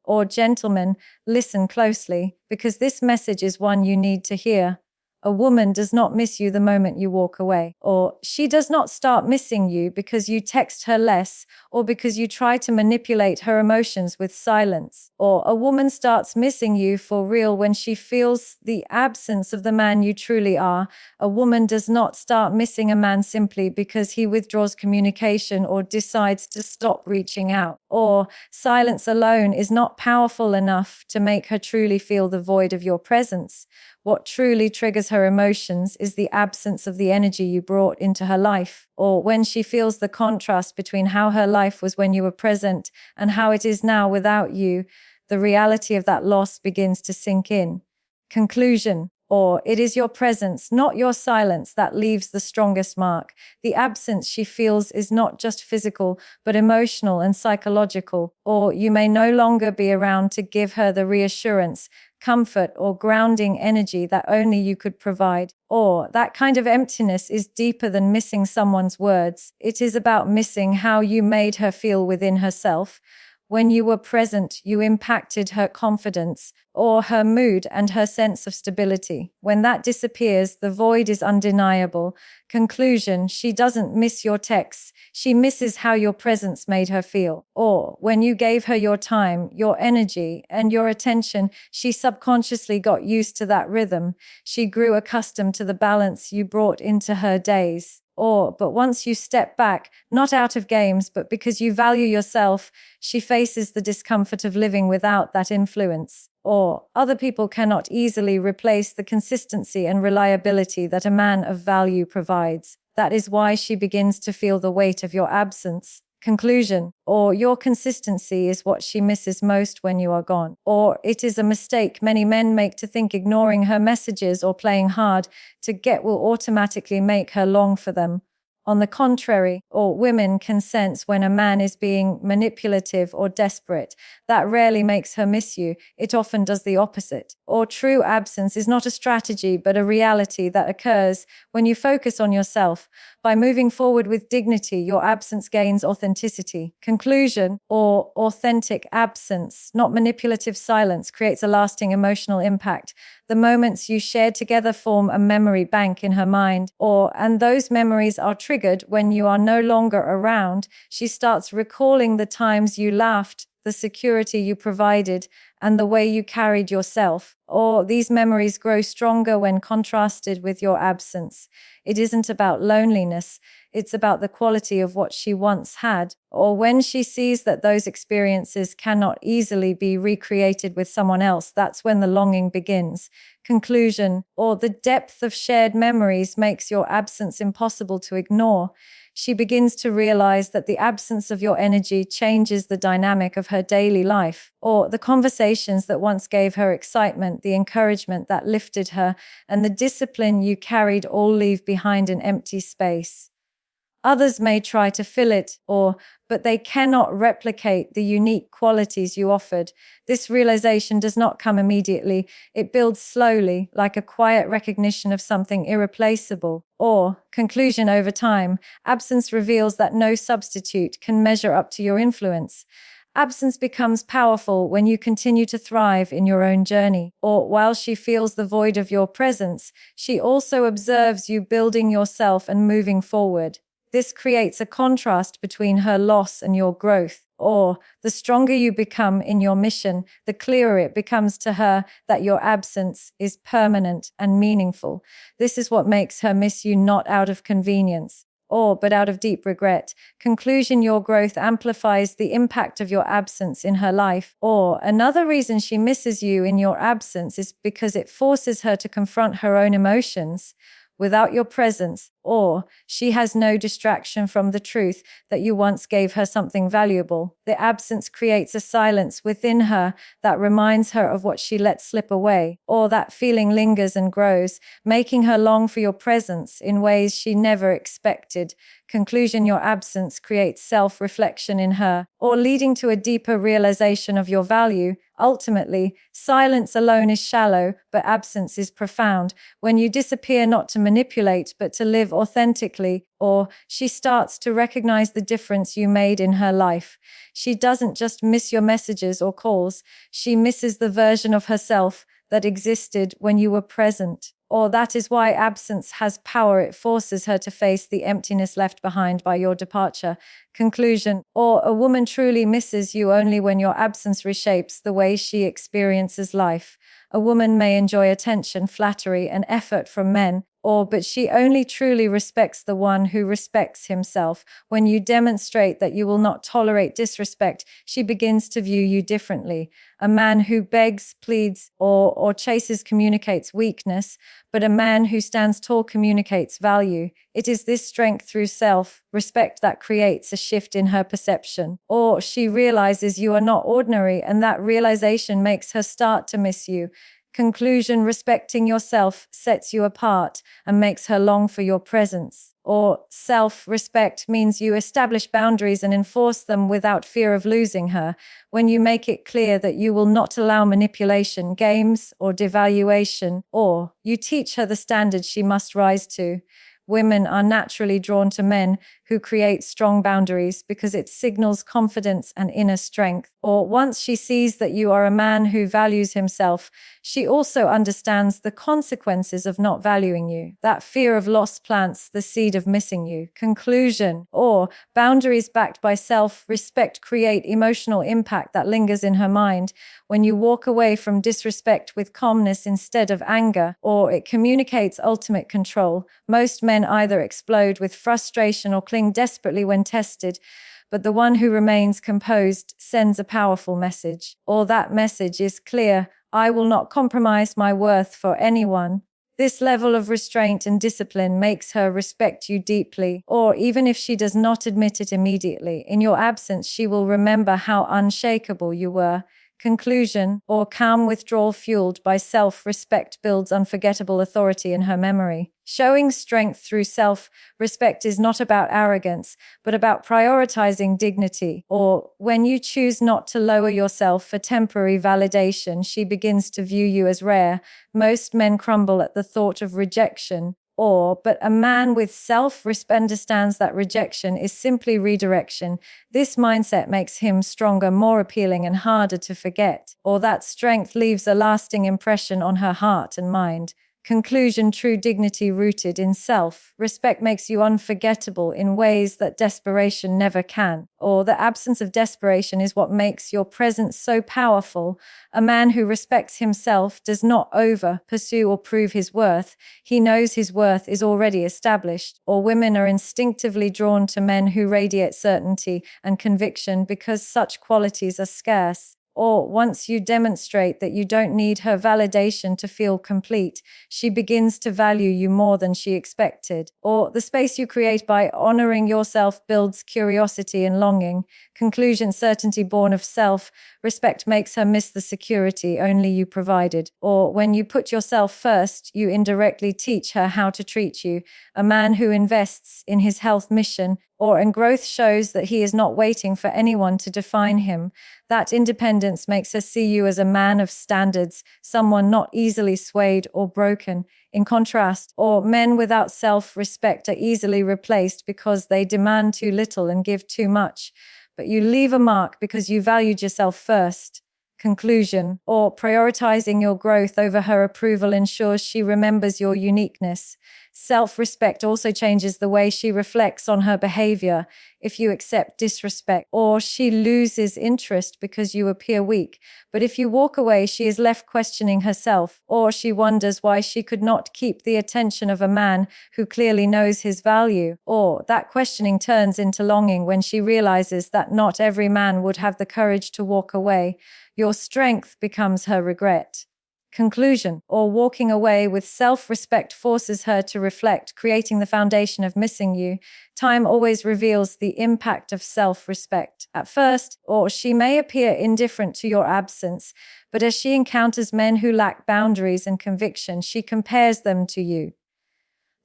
Or gentlemen, listen closely, because this message is one you need to hear. A woman does not miss you the moment you walk away, or she does not start missing you because you text her less, or because you try to manipulate her emotions with silence. Or a woman starts missing you for real when she feels the absence of the man you truly are. A woman does not start missing a man simply because he withdraws communication or decides to stop reaching out. Or silence alone is not powerful enough to make her truly feel the void of your presence. What truly triggers her emotions is the absence of the energy you brought into her life, or when she feels the contrast between how her life was when you were present and how it is now without you. The reality of that loss begins to sink in. Conclusion. Or it is your presence, not your silence, that leaves the strongest mark. The absence she feels is not just physical, but emotional and psychological. Or you may no longer be around to give her the reassurance, comfort, or grounding energy that only you could provide. Or that kind of emptiness is deeper than missing someone's words. It is about missing how you made her feel within herself. When you were present, you impacted her confidence, or her mood and her sense of stability. When that disappears, the void is undeniable. Conclusion, she doesn't miss your texts. She misses how your presence made her feel. Or when you gave her your time, your energy, and your attention, she subconsciously got used to that rhythm. She grew accustomed to the balance you brought into her days. But once you step back, not out of games, but because you value yourself, she faces the discomfort of living without that influence. Or other people cannot easily replace the consistency and reliability that a man of value provides. That is why she begins to feel the weight of your absence. Conclusion. Or your consistency is what she misses most when you are gone. Or it is a mistake many men make to think ignoring her messages or playing hard to get will automatically make her long for them. On the contrary, or women can sense when a man is being manipulative or desperate. That rarely makes her miss you. It often does the opposite. Or true absence is not a strategy, but a reality that occurs when you focus on yourself. By moving forward with dignity, your absence gains authenticity. Conclusion, or authentic absence, not manipulative silence, creates a lasting emotional impact. The moments you shared together form a memory bank in her mind, and those memories are triggered when you are no longer around. She starts recalling the times you laughed, the security you provided, and the way you carried yourself. Or these memories grow stronger when contrasted with your absence. It isn't about loneliness, it's about the quality of what she once had. Or when she sees that those experiences cannot easily be recreated with someone else, that's when the longing begins. Conclusion, or the depth of shared memories makes your absence impossible to ignore. She begins to realize that the absence of your energy changes the dynamic of her daily life, or the conversations that once gave her excitement, the encouragement that lifted her, and the discipline you carried all leave behind an empty space. Others may try to fill it, but they cannot replicate the unique qualities you offered. This realization does not come immediately. It builds slowly, like a quiet recognition of something irreplaceable. Conclusion, over time, absence reveals that no substitute can measure up to your influence. Absence becomes powerful when you continue to thrive in your own journey. Or while she feels the void of your presence, she also observes you building yourself and moving forward. This creates a contrast between her loss and your growth. Or the stronger you become in your mission, the clearer it becomes to her that your absence is permanent and meaningful. This is what makes her miss you, not out of convenience, but out of deep regret. Conclusion, your growth amplifies the impact of your absence in her life. Or another reason she misses you in your absence is because it forces her to confront her own emotions. Without your presence, she has no distraction from the truth that you once gave her something valuable. The absence creates a silence within her that reminds her of what she let slip away, that feeling lingers and grows, making her long for your presence in ways she never expected. Conclusion, your absence creates self-reflection in her, leading to a deeper realization of your value. Ultimately, silence alone is shallow, but absence is profound. When you disappear not to manipulate, but to live authentically, or she starts to recognize the difference you made in her life. She doesn't just miss your messages or calls, she misses the version of herself that existed when you were present. Or that is why absence has power. It forces her to face the emptiness left behind by your departure. Conclusion. Or a woman truly misses you only when your absence reshapes the way she experiences life. A woman may enjoy attention, flattery, and effort from men, but she only truly respects the one who respects himself. When you demonstrate that you will not tolerate disrespect, she begins to view you differently. A man who begs, pleads, or chases communicates weakness, but a man who stands tall communicates value. It is this strength through self-respect that creates a shift in her perception. Or she realizes you are not ordinary, and that realization makes her start to miss you. Conclusion. Respecting yourself sets you apart and makes her long for your presence. Or self-respect means you establish boundaries and enforce them without fear of losing her. When you make it clear that you will not allow manipulation, games, or devaluation, or you teach her the standards she must rise to. Women are naturally drawn to men who create strong boundaries because it signals confidence and inner strength. Or once she sees that you are a man who values himself, she also understands the consequences of not valuing you. That fear of loss plants the seed of missing you. Conclusion. Or boundaries backed by self-respect create emotional impact that lingers in her mind. When you walk away from disrespect with calmness instead of anger, or it communicates ultimate control. Most men either explode with frustration or cling desperately when tested, but the one who remains composed sends a powerful message. Or that message is clear: I will not compromise my worth for anyone. This level of restraint and discipline makes her respect you deeply, or even if she does not admit it immediately, in your absence she will remember how unshakable you were. Conclusion. Or calm withdrawal fueled by self-respect builds unforgettable authority in her memory. Showing strength through self-respect is not about arrogance, but about prioritizing dignity. Or when you choose not to lower yourself for temporary validation, she begins to view you as rare. Most men crumble at the thought of rejection. But a man with self-respect understands that rejection is simply redirection. This mindset makes him stronger, more appealing, and harder to forget. Or that strength leaves a lasting impression on her heart and mind. Conclusion. True dignity rooted in self-respect makes you unforgettable in ways that desperation never can. Or the absence of desperation is what makes your presence so powerful. A man who respects himself does not pursue or prove his worth. He knows his worth is already established. Or women are instinctively drawn to men who radiate certainty and conviction because such qualities are scarce. Or once you demonstrate that you don't need her validation to feel complete, she begins to value you more than she expected. Or the space you create by honoring yourself builds curiosity and longing. Conclusion. Certainty born of self-respect makes her miss the security only you provided. Or when you put yourself first, you indirectly teach her how to treat you. A man who invests in his health mission and growth shows that he is not waiting for anyone to define him. That independence makes her see you as a man of standards, someone not easily swayed or broken. In contrast, men without self-respect are easily replaced because they demand too little and give too much. But you leave a mark because you valued yourself first. Conclusion. Or prioritizing your growth over her approval ensures she remembers your uniqueness. Self-respect also changes the way she reflects on her behavior. If you accept disrespect, or she loses interest because you appear weak. But if you walk away, she is left questioning herself, or she wonders why she could not keep the attention of a man who clearly knows his value. Or that questioning turns into longing when she realizes that not every man would have the courage to walk away. Your strength becomes her regret. Conclusion. Or walking away with self-respect forces her to reflect, creating the foundation of missing you. Time always reveals the impact of self-respect. At first, she may appear indifferent to your absence, but as she encounters men who lack boundaries and conviction, she compares them to you.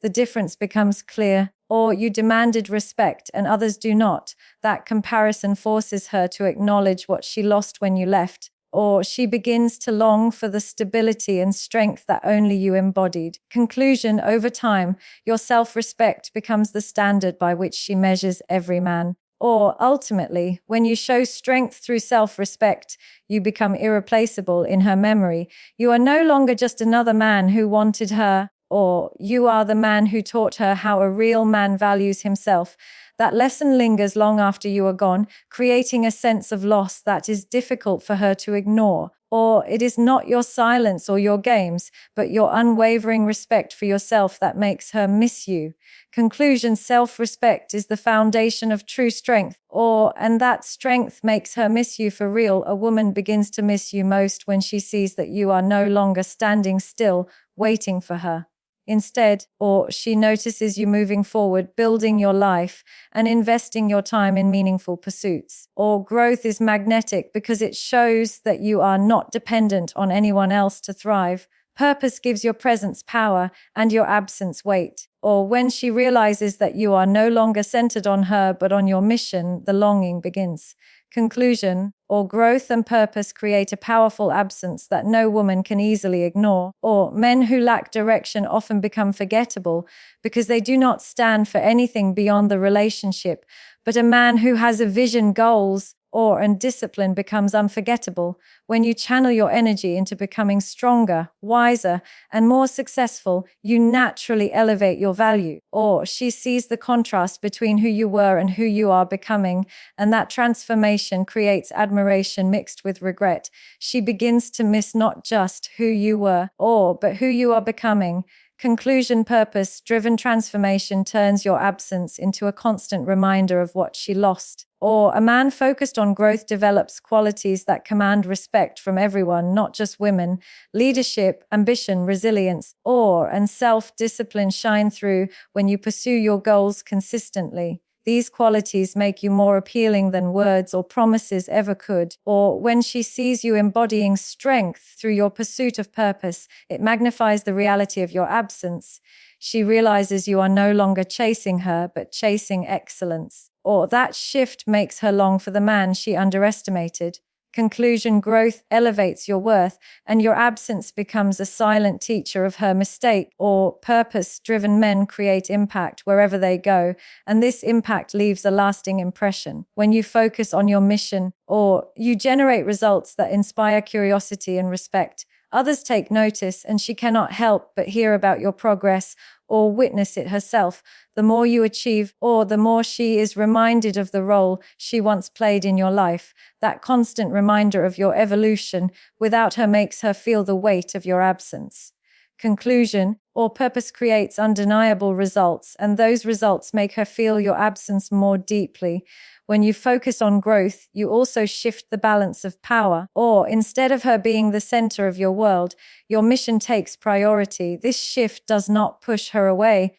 The difference becomes clear. You demanded respect and others do not. That comparison forces her to acknowledge what she lost when you left. or she begins to long for the stability and strength that only you embodied. Conclusion: over time, your self-respect becomes the standard by which she measures every man. Or ultimately, when you show strength through self-respect, you become irreplaceable in her memory. You are no longer just another man who wanted her, or you are the man who taught her how a real man values himself. That lesson lingers long after you are gone, creating a sense of loss that is difficult for her to ignore. Or it is not your silence or your games, but your unwavering respect for yourself that makes her miss you. Conclusion: self-respect is the foundation of true strength, and that strength makes her miss you for real. A woman begins to miss you most when she sees that you are no longer standing still, waiting for her. Instead, or she notices you moving forward, building your life, and investing your time in meaningful pursuits. Or growth is magnetic because it shows that you are not dependent on anyone else to thrive. Purpose gives your presence power and your absence weight. Or when she realizes that you are no longer centered on her but on your mission, the longing begins. Conclusion: or growth and purpose create a powerful absence that no woman can easily ignore. Or men who lack direction often become forgettable because they do not stand for anything beyond the relationship. But a man who has a vision, goals, and discipline becomes unforgettable. When you channel your energy into becoming stronger, wiser, and more successful, you naturally elevate your value. Or she sees the contrast between who you were and who you are becoming, and that transformation creates admiration mixed with regret. She begins to miss not just who you were, but who you are becoming. Conclusion: purpose-driven transformation turns your absence into a constant reminder of what she lost. Or a man focused on growth develops qualities that command respect from everyone, not just women. Leadership, ambition, resilience, and self-discipline shine through when you pursue your goals consistently. These qualities make you more appealing than words or promises ever could. Or when she sees you embodying strength through your pursuit of purpose, it magnifies the reality of your absence. She realizes you are no longer chasing her, but chasing excellence. Or that shift makes her long for the man she underestimated. Conclusion: growth elevates your worth, and your absence becomes a silent teacher of her mistake. Or purpose-driven men create impact wherever they go, and this impact leaves a lasting impression. When you focus on your mission, you generate results that inspire curiosity and respect. Others take notice, and she cannot help but hear about your progress or witness it herself. The more you achieve, the more she is reminded of the role she once played in your life. That constant reminder of your evolution without her makes her feel the weight of your absence. Conclusion: or purpose creates undeniable results, and those results make her feel your absence more deeply. When you focus on growth, you also shift the balance of power. Or instead of her being the center of your world, your mission takes priority. This shift does not push her away,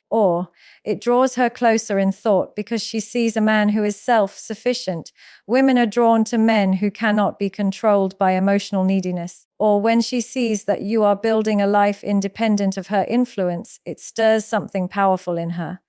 it draws her closer in thought because she sees a man who is self-sufficient. Women are drawn to men who cannot be controlled by emotional neediness. Or when she sees that you are building a life independent of her influence, it stirs something powerful in her.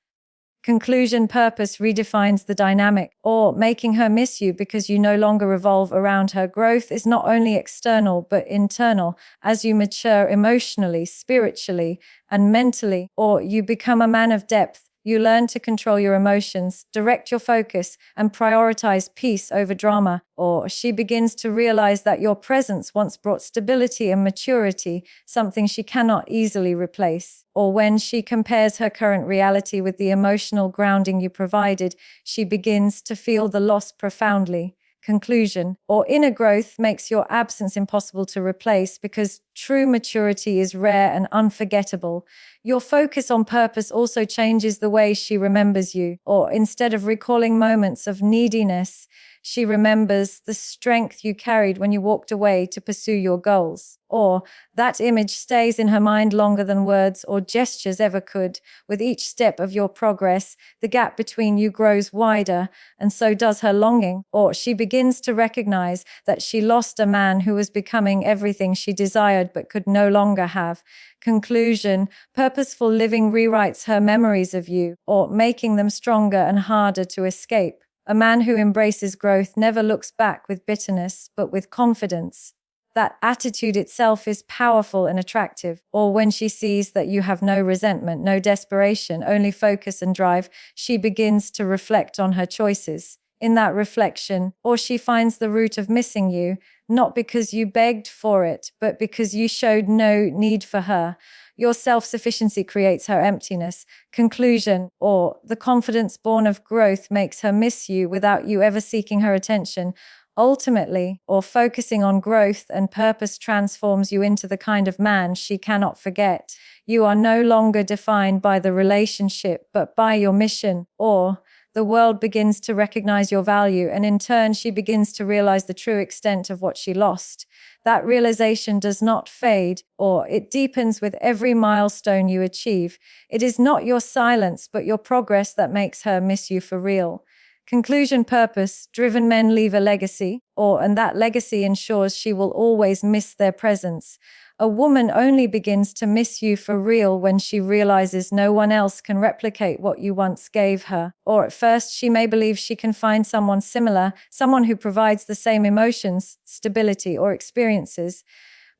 Conclusion: purpose redefines the dynamic, making her miss you because you no longer revolve around her. Growth is not only external but internal. As you mature emotionally, spiritually, and mentally, you become a man of depth. You learn to control your emotions, direct your focus, and prioritize peace over drama. Or she begins to realize that your presence once brought stability and maturity, something she cannot easily replace. Or when she compares her current reality with the emotional grounding you provided, she begins to feel the loss profoundly. Conclusion: or inner growth makes your absence impossible to replace because true maturity is rare and unforgettable. Your focus on purpose also changes the way she remembers you. Or instead of recalling moments of neediness, she remembers the strength you carried when you walked away to pursue your goals. Or that image stays in her mind longer than words or gestures ever could. With each step of your progress, the gap between you grows wider, and so does her longing. Or she begins to recognize that she lost a man who was becoming everything she desired but could no longer have. Conclusion: purposeful living rewrites her memories of you, making them stronger and harder to escape. A man who embraces growth never looks back with bitterness, but with confidence. That attitude itself is powerful and attractive. Or when she sees that you have no resentment, no desperation, only focus and drive, she begins to reflect on her choices. In that reflection, or she finds the root of missing you, not because you begged for it, but because you showed no need for her. Your self-sufficiency creates her emptiness. Conclusion, or the confidence born of growth makes her miss you without you ever seeking her attention. Ultimately, or focusing on growth and purpose transforms you into the kind of man she cannot forget. You are no longer defined by the relationship, but by your mission, or the world begins to recognize your value, and in turn, she begins to realize the true extent of what she lost. That realization does not fade, or it deepens with every milestone you achieve. It is not your silence, but your progress that makes her miss you for real. Conclusion, purpose, driven men leave a legacy, and that legacy ensures she will always miss their presence. A woman only begins to miss you for real when she realizes no one else can replicate what you once gave her. Or at first, she may believe she can find someone similar, someone who provides the same emotions, stability, or experiences.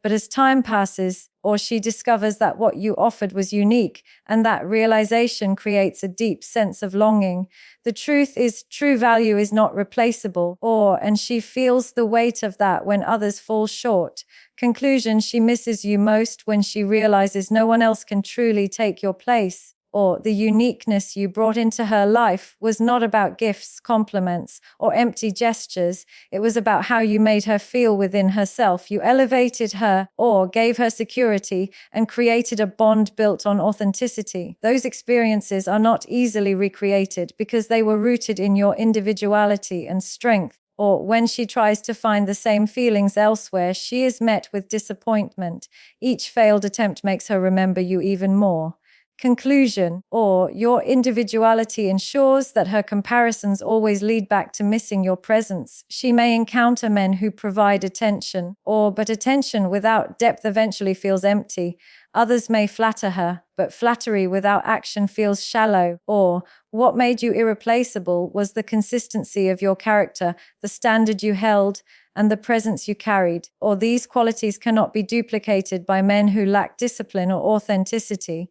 But as time passes, or she discovers that what you offered was unique, and that realization creates a deep sense of longing. The truth is, true value is not replaceable, and she feels the weight of that when others fall short. Conclusion, she misses you most when she realizes no one else can truly take your place. Or the uniqueness you brought into her life was not about gifts, compliments, or empty gestures. It was about how you made her feel within herself. You elevated her, or gave her security, and created a bond built on authenticity. Those experiences are not easily recreated because they were rooted in your individuality and strength. Or when she tries to find the same feelings elsewhere, she is met with disappointment. Each failed attempt makes her remember you even more. Conclusion, or your individuality ensures that her comparisons always lead back to missing your presence. She may encounter men who provide attention, but attention without depth eventually feels empty. Others may flatter her, but flattery without action feels shallow. Or what made you irreplaceable was the consistency of your character, the standard you held, and the presence you carried. Or these qualities cannot be duplicated by men who lack discipline or authenticity.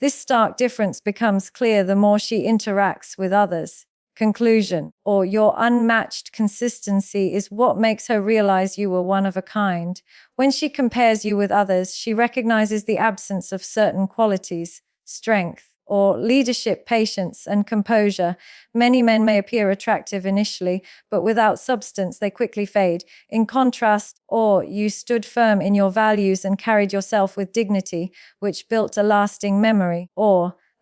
This stark difference becomes clear the more she interacts with others. Conclusion, or your unmatched consistency is what makes her realize you were one of a kind. When she compares you with others, she recognizes the absence of certain qualities, strength, or leadership, patience, and composure. Many men may appear attractive initially, but without substance, they quickly fade. In contrast, you stood firm in your values and carried yourself with dignity, which built a lasting memory.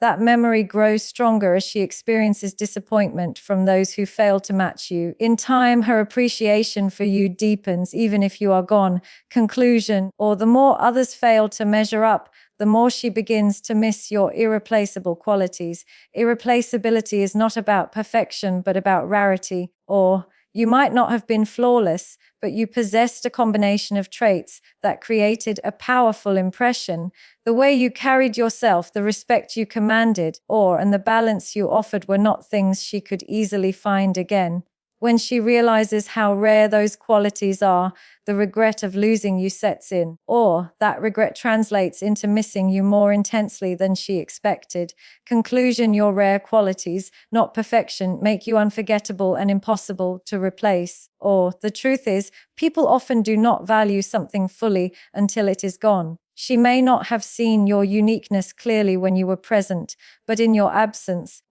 That memory grows stronger as she experiences disappointment from those who fail to match you. In time, her appreciation for you deepens, even if you are gone. Conclusion, the more others fail to measure up, the more she begins to miss your irreplaceable qualities. Irreplaceability is not about perfection, but about rarity. You might not have been flawless, but you possessed a combination of traits that created a powerful impression. The way you carried yourself, the respect you commanded, and the balance you offered were not things she could easily find again. When she realizes how rare those qualities are, the regret of losing you sets in, that regret translates into missing you more intensely than she expected. Conclusion, your rare qualities, not perfection, make you unforgettable and impossible to replace. The truth is, people often do not value something fully until it is gone. She may not have seen your uniqueness clearly when you were present, but in your absence,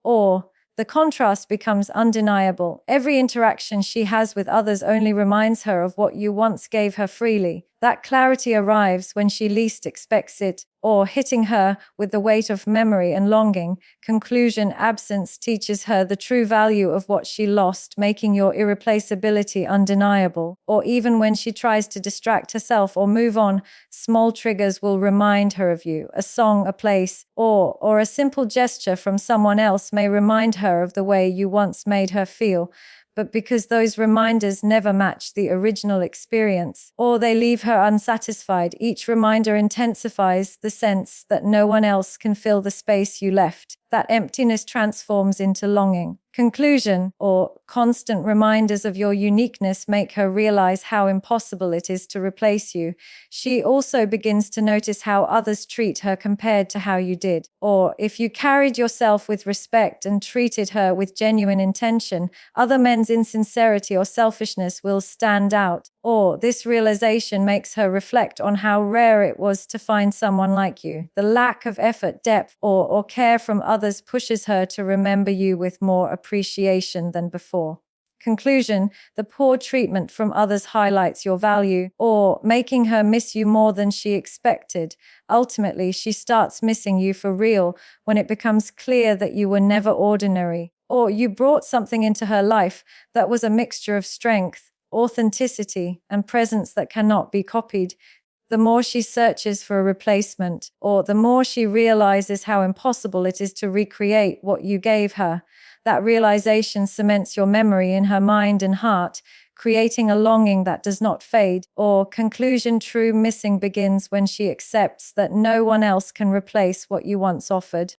the contrast becomes undeniable. Every interaction she has with others only reminds her of what you once gave her freely. That clarity arrives when she least expects it, hitting her with the weight of memory and longing. Conclusion, absence teaches her the true value of what she lost, making your irreplaceability undeniable. Even when she tries to distract herself or move on, small triggers will remind her of you. A song, a place, or a simple gesture from someone else may remind her of the way you once made her feel. But because those reminders never match the original experience, they leave her unsatisfied, each reminder intensifies the sense that no one else can fill the space you left. That emptiness transforms into longing. Conclusion, or constant reminders of your uniqueness make her realize how impossible it is to replace you. She also begins to notice how others treat her compared to how you did. Or, if you carried yourself with respect and treated her with genuine intention, other men's insincerity or selfishness will stand out. Or, this realization makes her reflect on how rare it was to find someone like you. The lack of effort, depth, or care from others pushes her to remember you with more appreciation than before. Conclusion, the poor treatment from others highlights your value, or making her miss you more than she expected. Ultimately, she starts missing you for real when it becomes clear that you were never ordinary, or you brought something into her life that was a mixture of strength, authenticity, and presence that cannot be copied. The more she searches for a replacement, or the more she realizes how impossible it is to recreate what you gave her. That realization cements your memory in her mind and heart, creating a longing that does not fade. Or conclusion, true missing begins when she accepts that no one else can replace what you once offered.